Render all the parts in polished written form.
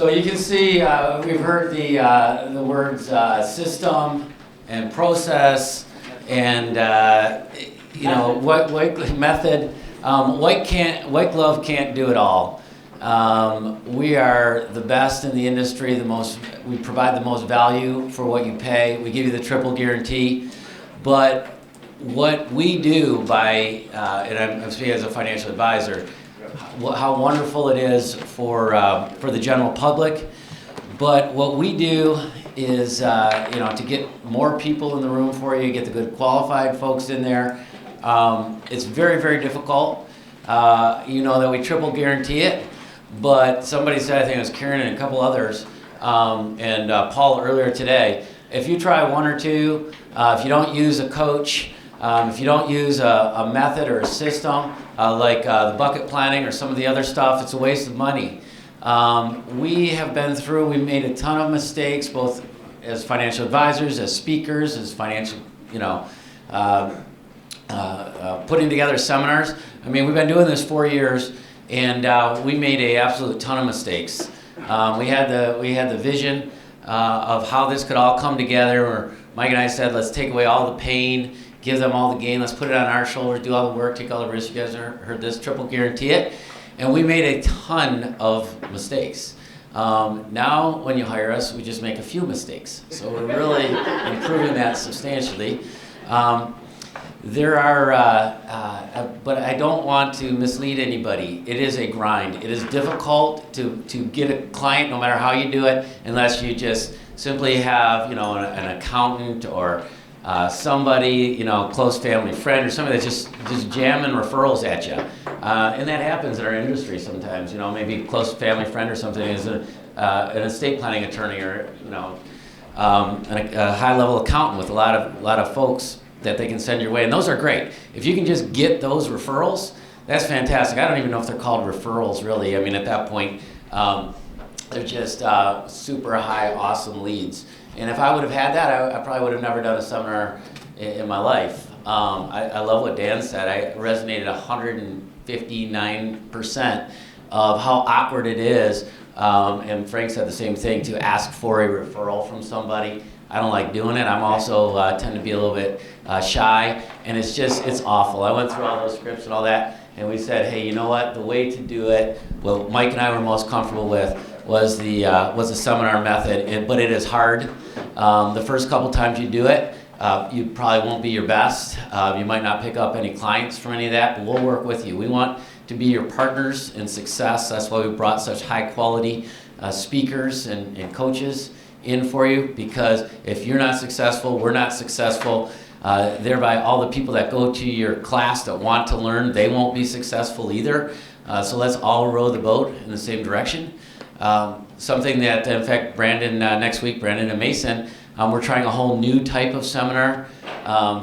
So you can see we've heard the words system and process and white method. White glove can't do it all. We are the best in the industry. We provide the most value for what you pay. We give you the triple guarantee. But what we do and I'm speaking as a financial advisor, how wonderful it is for the general public. But what we do is, to get more people in the room for you, get the good qualified folks in there. It's very, very difficult. That we triple guarantee it. But somebody said, I think it was Karen and a couple others, and Paul earlier today, if you try one or two, if you don't use a coach, if you don't use a method or a system like the bucket planning or some of the other stuff, it's a waste of money. We have been through, we made a ton of mistakes, both as financial advisors, as speakers, as financial, putting together seminars. I mean, we've been doing this 4 years, and we made an absolute ton of mistakes. We had the vision of how this could all come together, where Mike and I said, let's take away all the pain, give them all the gain, let's put it on our shoulders, do all the work, take all the risks. You guys heard this, triple guarantee it. And we made a ton of mistakes. Now, when you hire us, we just make a few mistakes. So we're really improving that substantially. There are, but I don't want to mislead anybody. It is a grind. It is difficult to get a client, no matter how you do it, unless you just simply have, an accountant or somebody, close family friend or somebody that's just jamming referrals at you. And that happens in our industry sometimes. Maybe a close family friend or something is an estate planning attorney or, a high-level accountant with a lot of folks that they can send your way, and those are great. If you can just get those referrals, that's fantastic. I don't even know if they're called referrals, really. I mean, at that point, they're just super high, awesome leads. And if I would have had that, I probably would have never done a seminar in my life. I love what Dan said. I resonated 159% of how awkward it is. And Frank said the same thing, to ask for a referral from somebody. I don't like doing it. I'm also tend to be a little bit shy, and it's awful. I went through all those scripts and all that, and we said, hey, you know what? The way to do it, what Mike and I were most comfortable with, was the seminar method. But it is hard. The first couple times you do it, you probably won't be your best. You might not pick up any clients from any of that, but we'll work with you. We want to be your partners in success. That's why we brought such high quality speakers and coaches in for you, because if you're not successful, we're not successful. Thereby, all the people that go to your class that want to learn, they won't be successful either. So let's all row the boat in the same direction. Something that, in fact, next week, Brandon and Mason, we're trying a whole new type of seminar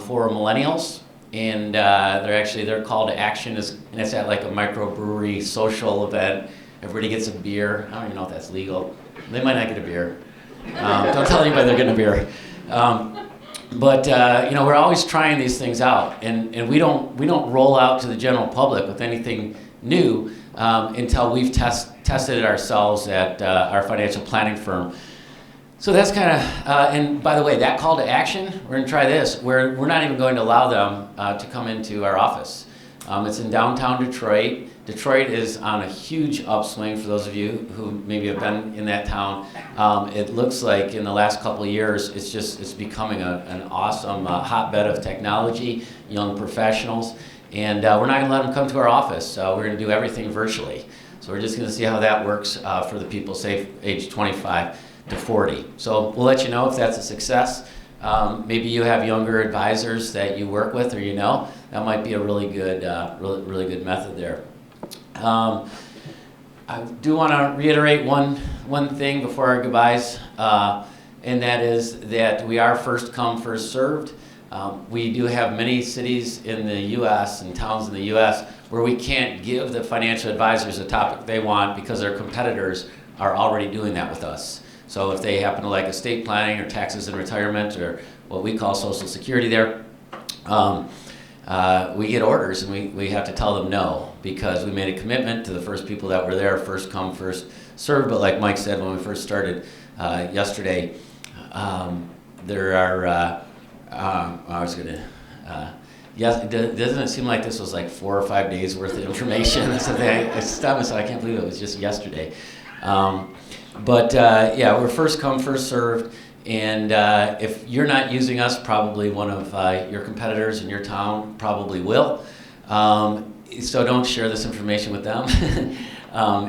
for millennials. And they're called to action, and it's at like a microbrewery social event. Everybody gets a beer. I don't even know if that's legal. They might not get a beer. Don't tell anybody they're getting a beer. But we're always trying these things out, and we don't roll out to the general public with anything new until we've tested it ourselves at our financial planning firm. So that's kind of, and by the way, that call to action, we're going to try this. We're not even going to allow them to come into our office. It's in downtown Detroit. Detroit is on a huge upswing for those of you who maybe have been in that town. It looks like in the last couple of years, it's becoming an awesome hotbed of technology, young professionals, and we're not going to let them come to our office. We're going to do everything virtually. So we're just going to see how that works for the people, say, age 25 to 40. So we'll let you know if that's a success. Maybe you have younger advisors that you work with, or that might be a really good method there. I do want to reiterate one thing before our goodbyes, and that is that we are first come, first served. We do have many cities in the U.S. and towns in the U.S. where we can't give the financial advisors the topic they want because their competitors are already doing that with us. So if they happen to like estate planning or taxes and retirement or what we call Social Security there, we get orders and we have to tell them no, because we made a commitment to the first people that were there, first come, first served, but like Mike said when we first started yesterday, there are, I was going to, yes, doesn't it seem like this was like 4 or 5 days worth of information? That's the thing. I stopped and said, I can't believe it was just yesterday. Yeah, we're first come, first served. And if you're not using us, probably one of your competitors in your town probably will. So don't share this information with them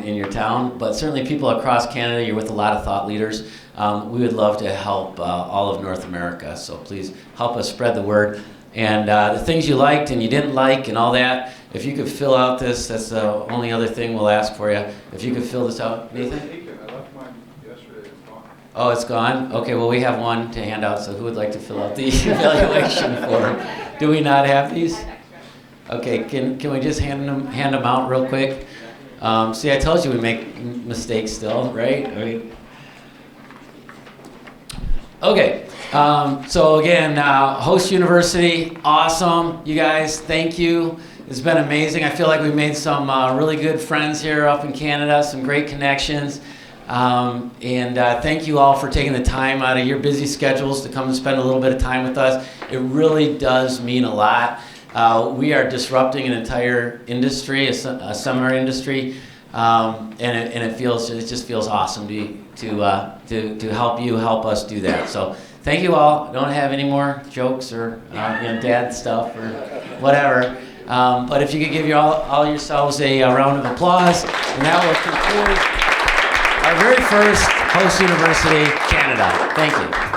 in your town. But certainly people across Canada, you're with a lot of thought leaders. We would love to help all of North America. So please help us spread the word. And the things you liked and you didn't like and all that, if you could fill out this, that's the only other thing we'll ask for you. If you could fill this out, Nathan? Oh, it's gone? Okay, well, we have one to hand out, so who would like to fill out the evaluation form? Do we not have these? Okay, can we just hand them out real quick? See, I told you we make mistakes still, right? Okay, so again, Host University, awesome. You guys, thank you. It's been amazing. I feel like we've made some really good friends here up in Canada, some great connections. Thank you all for taking the time out of your busy schedules to come and spend a little bit of time with us. It really does mean a lot. We are disrupting an entire industry, a seminar industry, and it just feels awesome to help us do that. So thank you all. I don't have any more jokes or dad stuff or whatever. But if you could give all yourselves a round of applause, and that will conclude our very first Host University Canada. Thank you.